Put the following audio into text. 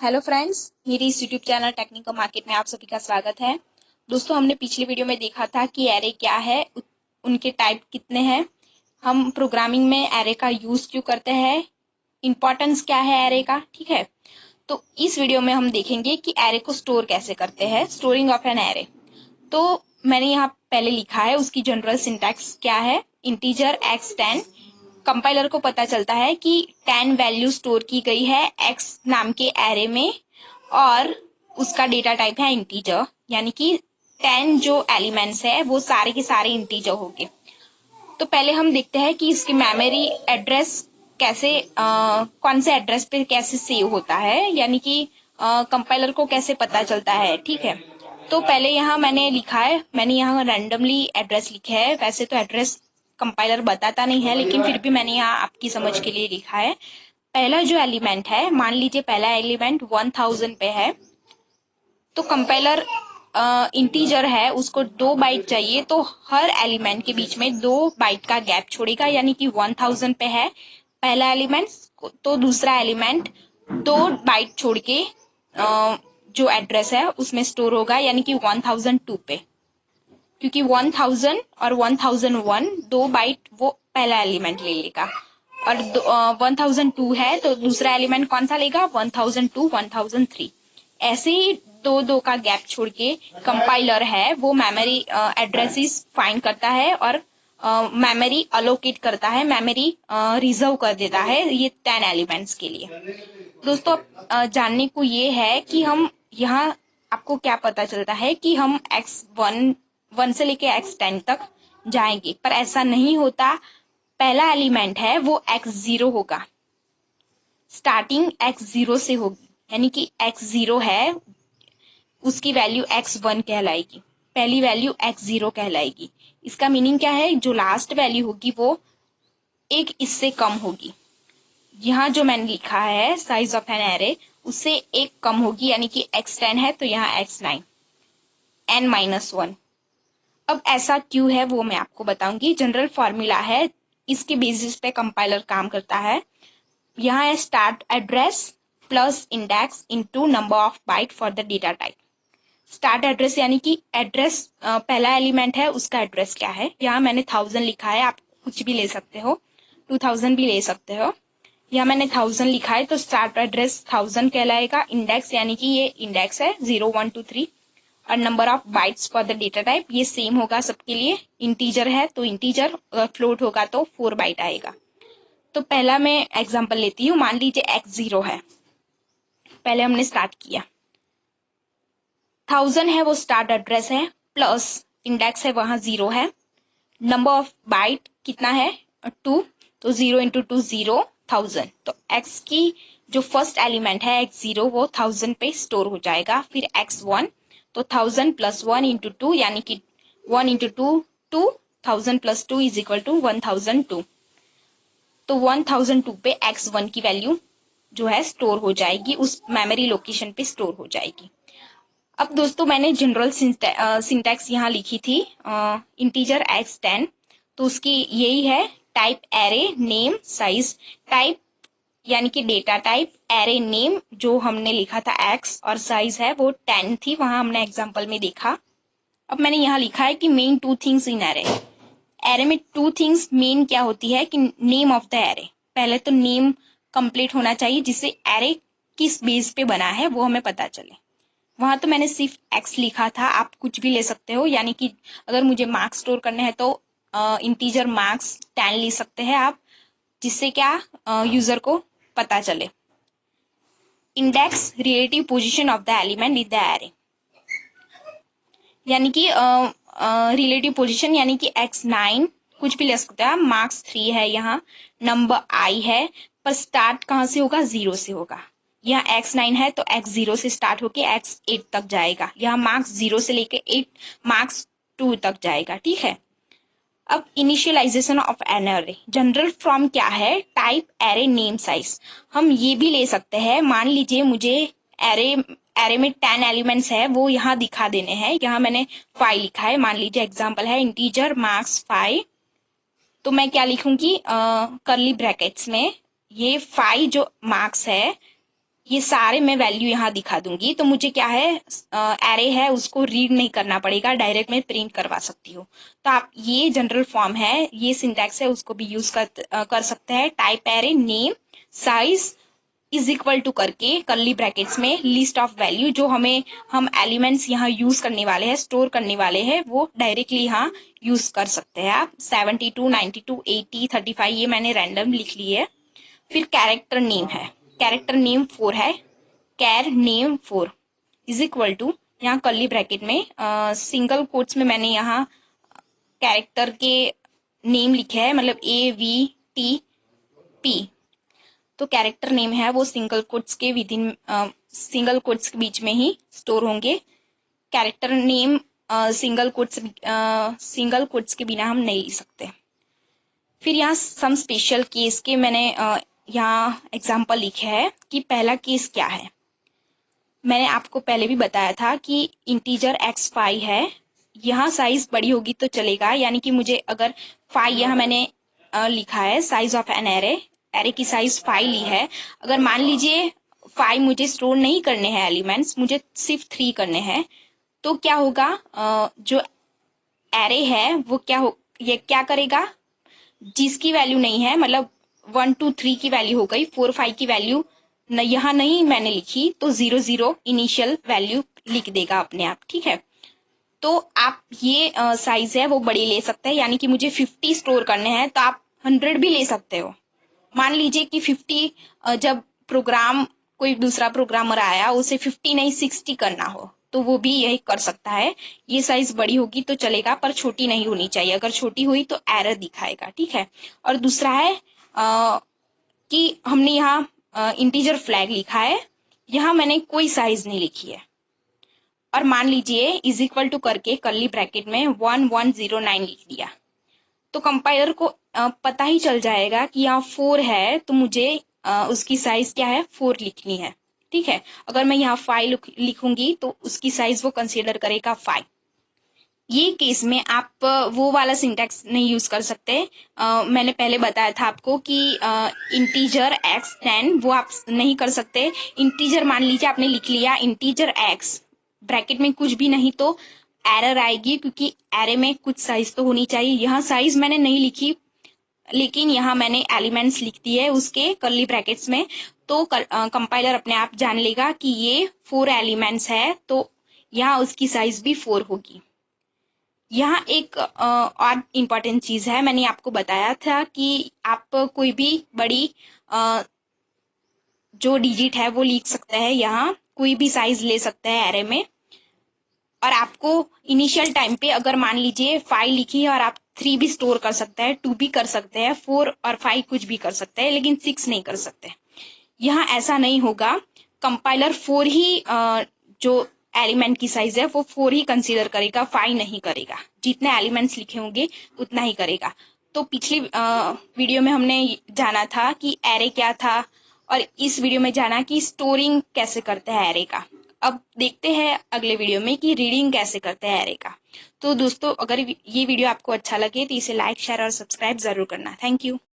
Hello friends, मेरी इस YouTube channel technical market में आप सभी का स्वागत है। दोस्तों, हमने पिछली वीडियो में देखा था कि एरे क्या है, उनके टाइप कितने हैं, हम प्रोग्रामिंग में एरे का यूज क्यों करते हैं, इंपॉर्टेंस क्या है एरे का। ठीक है, तो इस वीडियो में हम देखेंगे कि एरे को स्टोर कैसे करते हैं, स्टोरिंग ऑफ एन एरे। तो मैंने यहाँ पहले लिखा है, उसकी जनरल सिंटैक्स क्या है, इंटीजर x10। कंपाइलर को पता चलता है कि 10 वैल्यू स्टोर की गई है x नाम के एरे में और उसका डेटा टाइप है इंटीजर, यानी कि 10 जो एलिमेंट्स है वो सारे के सारे इंटीजर होंगे। तो पहले हम देखते हैं कि इसकी मेमोरी एड्रेस कैसे कौन से एड्रेस पे कैसे सेव होता है, यानी कि कंपाइलर को कैसे पता चलता है। ठीक है, तो पहले यहाँ मैंने लिखा है, मैंने यहाँ रैंडमली एड्रेस लिखे है। वैसे तो एड्रेस कंपाइलर बताता नहीं है, लेकिन फिर भी मैंने यहाँ आपकी समझ के लिए लिखा है। पहला जो एलिमेंट है, मान लीजिए पहला एलिमेंट 1000 पे है, तो कंपाइलर इंटीजर है, उसको 2 बाइट चाहिए, तो हर एलिमेंट के बीच में 2 बाइट का गैप छोड़ेगा, यानी कि 1000 पे है पहला एलिमेंट, तो दूसरा एलिमेंट 2 बाइट छोड़ के जो एड्रेस है उसमें स्टोर होगा, यानी कि 1002 पे, क्योंकि 1000 और 1001 2 बाइट वो पहला एलिमेंट ले लेगा, और 1002 है तो दूसरा एलिमेंट कौन सा लेगा, 1002 1003। ऐसे ही 2 का गैप छोड़ के कंपाइलर है वो मेमोरी एड्रेसेस फाइंड करता है और मेमोरी अलोकेट करता है, मेमोरी रिजर्व कर देता है ये 10 एलिमेंट्स के लिए। दोस्तों, जानने को ये है कि हम यहाँ आपको क्या पता चलता है कि हम x1 से लेके x10 तक जाएंगे, पर ऐसा नहीं होता। पहला एलिमेंट है वो x0 होगा, स्टार्टिंग x0 से होगी, यानी कि x0 है, उसकी वैल्यू x1 कहलाएगी, पहली वैल्यू x0 कहलाएगी। इसका मीनिंग क्या है, जो लास्ट वैल्यू होगी वो एक इससे कम होगी। यहाँ जो मैंने लिखा है साइज ऑफ एन एरे, उससे एक कम होगी, यानी कि x10 है तो यहाँ x9 n-1। अब ऐसा क्यों है वो मैं आपको बताऊंगी। जनरल फॉर्मूला है, इसके बेसिस पे कंपाइलर काम करता है। यहाँ है start address plus index into number of bite for the data type. Start address यानी कि एड्रेस पहला एलिमेंट है, उसका एड्रेस क्या है। यहाँ मैंने 1000 लिखा है, आप कुछ भी ले सकते हो, 2000 भी ले सकते हो। यहाँ मैंने 1000 लिखा है तो स्टार्ट एड्रेस 1000 कहलाएगा। इंडेक्स यानी कि ये इंडेक्स है 0 1 2 3, और number of bytes for the data type ये सेम होगा सबके लिए। इंटीजर है तो इंटीजर, अगर फ्लोट होगा तो 4 बाइट आएगा। तो पहला मैं एग्जांपल लेती हूँ, मान लीजिए x0 है, पहले हमने स्टार्ट किया, 1000 है वो स्टार्ट एड्रेस है, प्लस इंडेक्स है वहां 0 है, नंबर ऑफ बाइट कितना है 2, तो 0 इंटू 2 0, 1000। तो x की जो फर्स्ट एलिमेंट है x0 वो 1000 पे स्टोर हो जाएगा। फिर x1, तो 1000 प्लस 1 इंटू 2, यानी कि 1 into 2 2, 1000 plus 2 is equal to 1002। तो 1002 पे x1 की वैल्यू जो है स्टोर हो जाएगी, उस मेमोरी लोकेशन पे स्टोर हो जाएगी। अब दोस्तों, मैंने जनरल सिंटैक्स यहाँ लिखी थी, इंटीजर x10, तो उसकी यही है, type array name size. Type यानी कि डेटा टाइप, एरे नेम जो हमने लिखा था x, और साइज है वो 10 थी, वहां हमने एग्जांपल में देखा। अब मैंने यहाँ लिखा है कि main 2 things in array. Array में 2 थिंग्स मेन क्या होती है कि नेम ऑफ द एरे, पहले तो नेम कंप्लीट होना चाहिए जिससे एरे किस बेस पे बना है वो हमें पता चले। वहां तो मैंने सिर्फ x लिखा था, आप कुछ भी ले सकते हो, यानी कि अगर मुझे मार्क्स स्टोर करने हैं तो इंटीजर मार्क्स 10 ले सकते हैं आप, जिससे क्या यूजर को पता चले। Index relative position of the element in the array, यानी कि रिलेटिव पोजीशन, यानी कि x9 कुछ भी ले सकते हैं, मार्क्स 3 है, यहाँ नंबर i है, पर स्टार्ट कहाँ से होगा, 0 से होगा। यहाँ x9 है तो x0 से स्टार्ट होके x8 तक जाएगा, यहाँ मार्क्स 0 से लेके 8 मार्क्स 2 तक जाएगा। ठीक है, अब initialization of an array, general form क्या है, टाइप एरे नेम साइज। हम ये भी ले सकते हैं, मान लीजिए मुझे एरे में 10 एलिमेंट्स है वो यहाँ दिखा देने हैं, यहाँ मैंने 5 लिखा है, मान लीजिए एग्जांपल है इंटीजर मार्क्स 5, तो मैं क्या लिखूंगी, करली ब्रैकेट्स में ये 5 जो मार्क्स है ये सारे मैं वैल्यू यहाँ दिखा दूंगी। तो मुझे क्या है, एरे है उसको रीड नहीं करना पड़ेगा, डायरेक्ट मैं प्रिंट करवा सकती हूँ। तो आप ये जनरल फॉर्म है, ये सिंटैक्स है, उसको भी यूज कर सकते हैं। Type array name size is equal to करके कर्ली ब्रैकेट्स में लिस्ट ऑफ वैल्यू, जो हम एलिमेंट्स यहाँ यूज करने वाले हैं, स्टोर करने वाले हैं, वो डायरेक्टली यहाँ यूज कर सकते हैं आप। 72, 92, 80, 35 ये मैंने रैंडम लिख ली है। फिर कैरेक्टर नेम है, कैरेक्टर नेम 4 है, कैर नेम 4 इज इक्वल टू, यहाँ कर्ली ब्रैकेट में सिंगल कोट्स में मैंने यहाँ कैरेक्टर के नेम लिखे है, मतलब AVTP। तो कैरेक्टर नेम है वो सिंगल कोट्स के सिंगल कोट्स के बीच में ही स्टोर होंगे। कैरेक्टर नेम सिंगल कोट्स के बिना हम नहीं लिख सकते। फिर यहाँ सम स्पेशल केस के मैंने यहाँ एग्जाम्पल लिखे है कि पहला केस क्या है। मैंने आपको पहले भी बताया था कि इंटीजर x5 है, यहाँ साइज बड़ी होगी तो चलेगा, यानी कि मुझे अगर 5 यहाँ मैंने लिखा है साइज ऑफ एन एरे की साइज 5 ली है। अगर मान लीजिए 5 मुझे स्टोर नहीं करने हैं एलिमेंट्स, मुझे सिर्फ 3 करने हैं, तो क्या होगा, जो एरे है वो ये क्या करेगा, जिसकी वैल्यू नहीं है, मतलब 1 2 3 की वैल्यू हो गई, 4 5 की वैल्यू यहाँ नहीं मैंने लिखी, तो 0 0 इनिशियल वैल्यू लिख देगा अपने आप। ठीक है, तो आप ये साइज है वो बड़ी ले सकते हैं, यानी कि मुझे 50 स्टोर करने हैं तो आप 100 भी ले सकते हो। मान लीजिए कि 50 जब कोई दूसरा प्रोग्रामर आया उसे 50 नहीं 60 करना हो, तो वो भी यही कर सकता है। ये साइज बड़ी होगी तो चलेगा, पर छोटी नहीं होनी चाहिए, अगर छोटी हुई तो एरर दिखाएगा। ठीक है, और दूसरा है कि हमने यहाँ इंटीजर फ्लैग लिखा है, यहाँ मैंने कोई साइज नहीं लिखी है, और मान लीजिए इज इक्वल टू करके कर्ली ब्रैकेट में 1109 लिख दिया, तो कंपाइलर को पता ही चल जाएगा कि यहाँ 4 है, तो मुझे उसकी साइज क्या है, 4 लिखनी है। ठीक है, अगर मैं यहाँ 5 लिखूंगी तो उसकी साइज वो कंसीडर करेगा 5। ये केस में आप वो वाला सिंटैक्स नहीं यूज कर सकते। मैंने पहले बताया था आपको कि इंटीजर x10 वो आप नहीं कर सकते। इंटीजर मान लीजिए आपने लिख लिया इंटीजर x, ब्रैकेट में कुछ भी नहीं, तो एरर आएगी, क्योंकि एरे में कुछ साइज तो होनी चाहिए। यहाँ साइज मैंने नहीं लिखी, लेकिन यहाँ मैंने एलिमेंट्स लिख दिए उसके कर्ली ब्रैकेट्स में, तो कंपाइलर अपने आप जान लेगा कि ये 4 एलिमेंट्स है, तो यहाँ उसकी साइज भी 4 होगी। यहाँ एक और इम्पोर्टेंट चीज है, मैंने आपको बताया था कि आप कोई भी बड़ी जो डिजिट है वो लिख सकते हैं, यहाँ कोई भी साइज ले सकते हैं एरे में। और आपको इनिशियल टाइम पे अगर मान लीजिए 5 लिखी है और आप 3 भी स्टोर कर सकते हैं, 2 भी कर सकते हैं, 4 और 5 कुछ भी कर सकते हैं, लेकिन 6 नहीं कर सकते। यहाँ ऐसा नहीं होगा, कंपाइलर 4 ही जो एलिमेंट की साइज है वो 4 ही कंसीडर करेगा, 5 नहीं करेगा। जितने एलिमेंट्स लिखे होंगे उतना ही करेगा। तो पिछली वीडियो में हमने जाना था कि एरे क्या था, और इस वीडियो में जाना कि स्टोरिंग कैसे करते हैं एरे का। अब देखते हैं अगले वीडियो में कि रीडिंग कैसे करते हैं एरे का। तो दोस्तों, अगर ये वीडियो आपको अच्छा लगे तो इसे लाइक शेयर और सब्सक्राइब जरूर करना। Thank you.